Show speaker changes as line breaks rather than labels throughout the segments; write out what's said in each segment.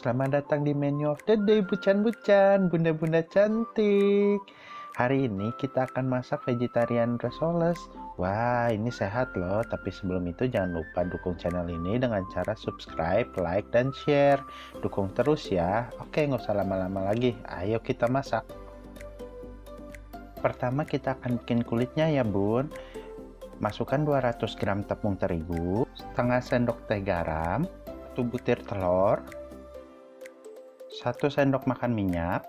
Selamat datang di menu of the day, bucan-bucan, bunda-bunda cantik. Hari ini kita akan masak vegetarian risoles. Wah, ini sehat loh, tapi sebelum itu jangan lupa dukung channel ini dengan cara subscribe, like, dan share. Dukung terus ya. Oke, nggak usah lama-lama lagi. Ayo kita masak. Pertama kita akan bikin kulitnya ya bun. Masukkan 200 gram tepung terigu, setengah sendok teh garam, 1 butir telur, 1 sendok makan minyak,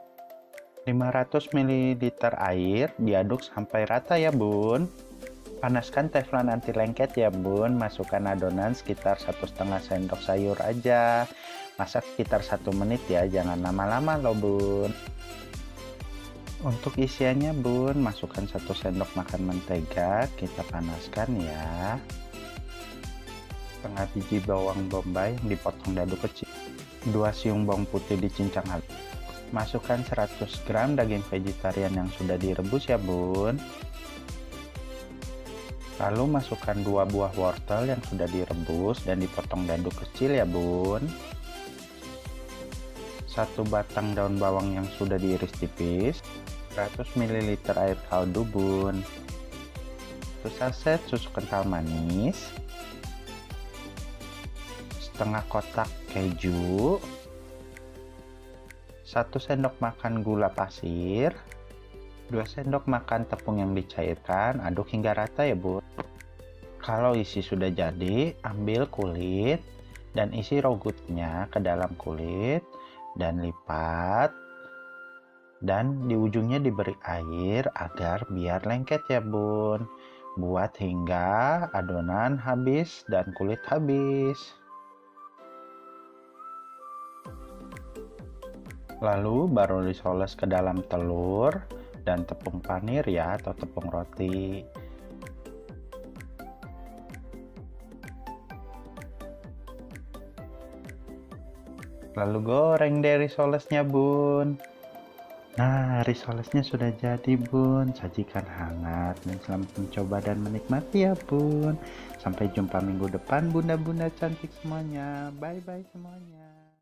500 ml air, diaduk sampai rata ya bun. Panaskan teflon anti lengket ya bun. Masukkan adonan sekitar 1,5 sendok sayur aja. Masak sekitar 1 menit ya, jangan lama-lama loh bun. Untuk isiannya bun, masukkan 1 sendok makan mentega, kita panaskan ya. Setengah biji bawang bombay yang dipotong dadu kecil, 2 siung bawang putih dicincang halus. Masukkan 100 gram daging vegetarian yang sudah direbus ya bun. Lalu masukkan 2 buah wortel yang sudah direbus dan dipotong dadu kecil ya bun. 1 batang daun bawang yang sudah diiris tipis, 100 ml air kaldu bun, 1 saset susu kental manis, setengah kotak keju, 1 sendok makan gula pasir, 2 sendok makan tepung yang dicairkan, aduk hingga rata ya bun. Kalau isi sudah jadi, ambil kulit dan isi rogutnya ke dalam kulit dan lipat, dan di ujungnya diberi air agar biar lengket ya bun. Buat hingga adonan habis dan kulit habis. Lalu baru disoles ke dalam telur dan tepung panir ya, atau tepung roti. Lalu goreng deh risolesnya bun. Nah, risolesnya sudah jadi bun. Sajikan hangat dan selamat mencoba dan menikmati ya bun. Sampai jumpa minggu depan bunda-bunda cantik semuanya. Bye-bye semuanya.